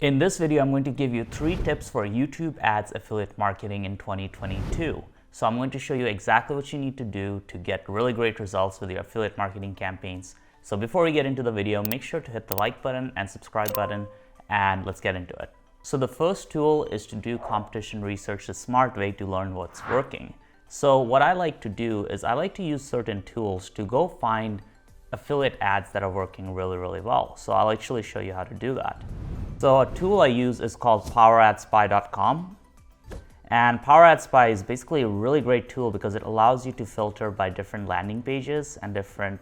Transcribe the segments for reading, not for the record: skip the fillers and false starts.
In this video, I'm going to give you 3 tips for YouTube ads affiliate marketing in 2022. So I'm going to show you exactly what you need to do to get really great results with your affiliate marketing campaigns. So before we get into the video, make sure to hit the like button and subscribe button, and let's get into it. So the first tool is to do competition research, the smart way to learn what's working. So what I like to do is I like to use certain tools to go find affiliate ads that are working really well. So I'll actually show you how to do that. So a tool I use is called PowerAdspy.com, and PowerAdspy is basically a really great tool because it allows you to filter by different landing pages and different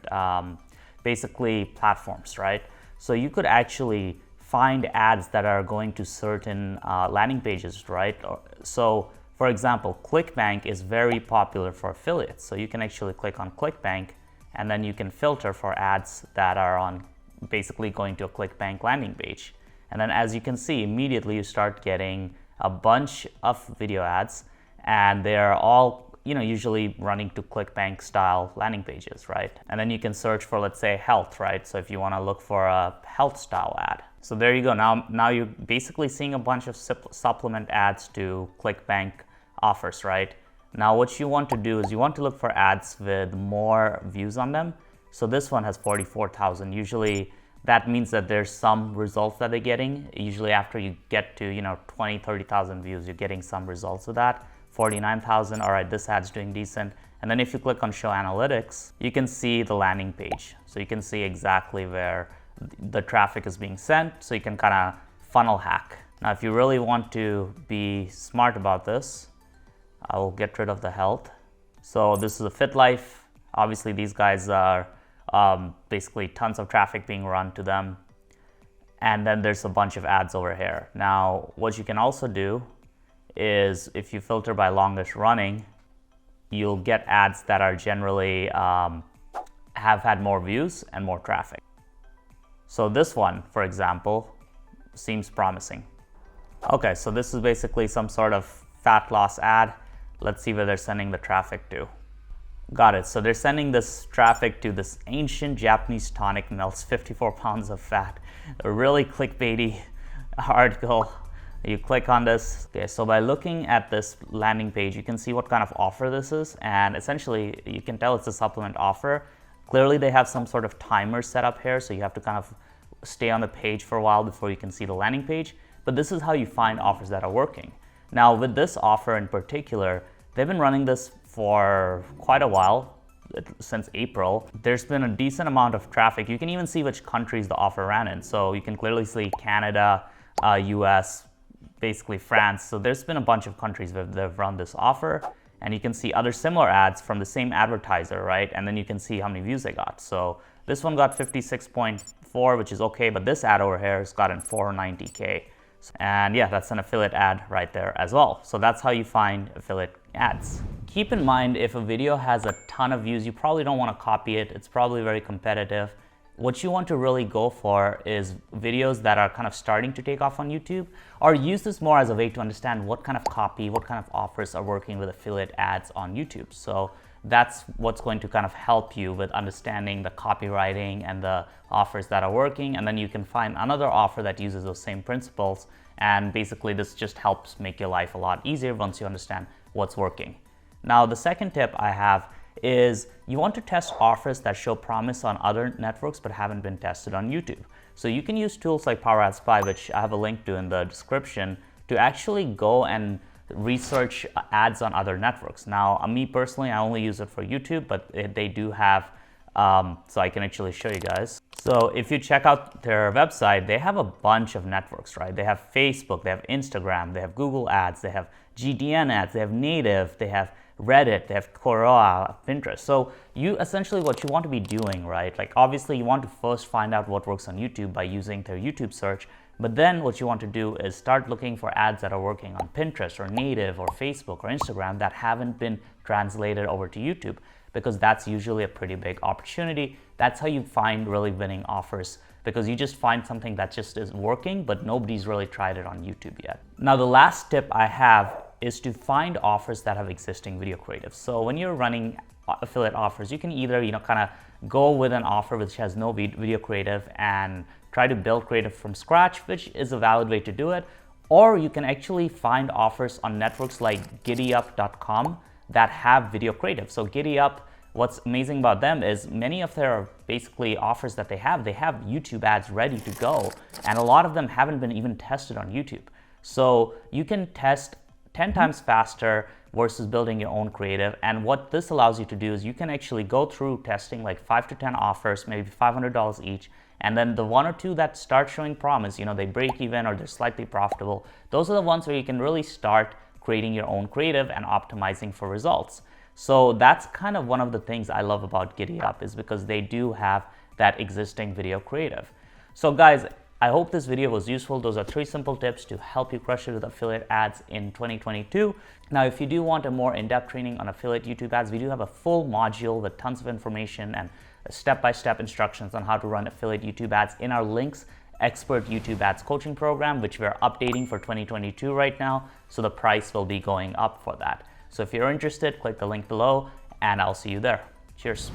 basically platforms, right? So you could actually find ads that are going to certain landing pages, right? So for example, ClickBank is very popular for affiliates. So you can actually click on ClickBank and then you can filter for ads that are on basically going to a ClickBank landing page. And then as you can see, immediately you start getting a bunch of video ads, and they're all, usually running to ClickBank style landing pages, right? And then you can search for, let's say, health, right? So if you want to look for a health style ad. So there you go. Now you're basically seeing a bunch of supplement ads to ClickBank offers, right? Now what you want to do is you want to look for ads with more views on them. So this one has 44,000. Usually that means that there's some results that they're getting. Usually after you get to 20, 30,000 views, you're getting some results of that. 49,000, all right, this ad's doing decent. And then if you click on show analytics, you can see the landing page. So you can see exactly where the traffic is being sent. So you can kind of funnel hack. Now, if you really want to be smart about this, I will get rid of the health. So this is a Fit Life. Obviously these guys are basically tons of traffic being run to them. And then there's a bunch of ads over here. Now, what you can also do is if you filter by longest running, you'll get ads that are generally have had more views and more traffic. So this one, for example, seems promising. Okay, so this is basically some sort of fat loss ad. Let's see where they're sending the traffic to. Got it. So they're sending this traffic to this ancient Japanese tonic melts 54 pounds of fat. A really clickbaity article. You click on this. Okay, so by looking at this landing page, you can see what kind of offer this is. And essentially, you can tell it's a supplement offer. Clearly, they have some sort of timer set up here. So you have to kind of stay on the page for a while before you can see the landing page. But this is how you find offers that are working. Now, with this offer in particular, they've been running this for quite a while, since April. There's been a decent amount of traffic. You can even see which countries the offer ran in. So you can clearly see Canada, US, basically France. So there's been a bunch of countries where they've run this offer, and you can see other similar ads from the same advertiser, right? And then you can see how many views they got. So this one got 56.4, which is okay, but this ad over here has gotten 490K. And yeah, that's an affiliate ad right there as well. So that's how you find affiliate ads. Keep in mind, if a video has a ton of views, you probably don't want to copy it. It's probably very competitive. What you want to really go for is videos that are kind of starting to take off on YouTube, or use this more as a way to understand what kind of copy, what kind of offers are working with affiliate ads on YouTube. So that's what's going to kind of help you with understanding the copywriting and the offers that are working. And then you can find another offer that uses those same principles. And basically this just helps make your life a lot easier once you understand what's working. Now, the second tip I have is you want to test offers that show promise on other networks but haven't been tested on YouTube. So you can use tools like PowerAdspy, which I have a link to in the description, to actually go and research ads on other networks. Now, me personally, I only use it for YouTube, but they do have, so I can actually show you guys. So if you check out their website, they have a bunch of networks, right? They have Facebook, they have Instagram, they have Google ads, they have GDN ads, they have native, they have Reddit, they have Quora, Pinterest. So you essentially what you want to be doing, right? Like obviously you want to first find out what works on YouTube by using their YouTube search. But then what you want to do is start looking for ads that are working on Pinterest or native or Facebook or Instagram that haven't been translated over to YouTube, because that's usually a pretty big opportunity. That's how you find really winning offers, because you just find something that just is working, but nobody's really tried it on YouTube yet. Now, the last tip I have is to find offers that have existing video creatives. So when you're running affiliate offers, you can either kind of go with an offer which has no video creative and try to build creative from scratch, which is a valid way to do it. Or you can actually find offers on networks like Giddyup.com that have video creative. So Giddyup, what's amazing about them is many of their basically offers that they have YouTube ads ready to go. And a lot of them haven't been even tested on YouTube. So you can test 10 times faster versus building your own creative. And what this allows you to do is you can actually go through testing like 5 to 10 offers, maybe $500 each. And then the 1 or 2 that start showing promise, they break even or they're slightly profitable, those are the ones where you can really start creating your own creative and optimizing for results. So that's kind of one of the things I love about Giddyup, is because they do have that existing video creative. So guys, I hope this video was useful. Those are 3 simple tips to help you crush it with affiliate ads in 2022. Now, if you do want a more in-depth training on affiliate YouTube ads, we do have a full module with tons of information and step-by-step instructions on how to run affiliate YouTube ads in our Linx Expert YouTube Ads Coaching Program, which we're updating for 2022 right now. So the price will be going up for that. So if you're interested, click the link below and I'll see you there. Cheers.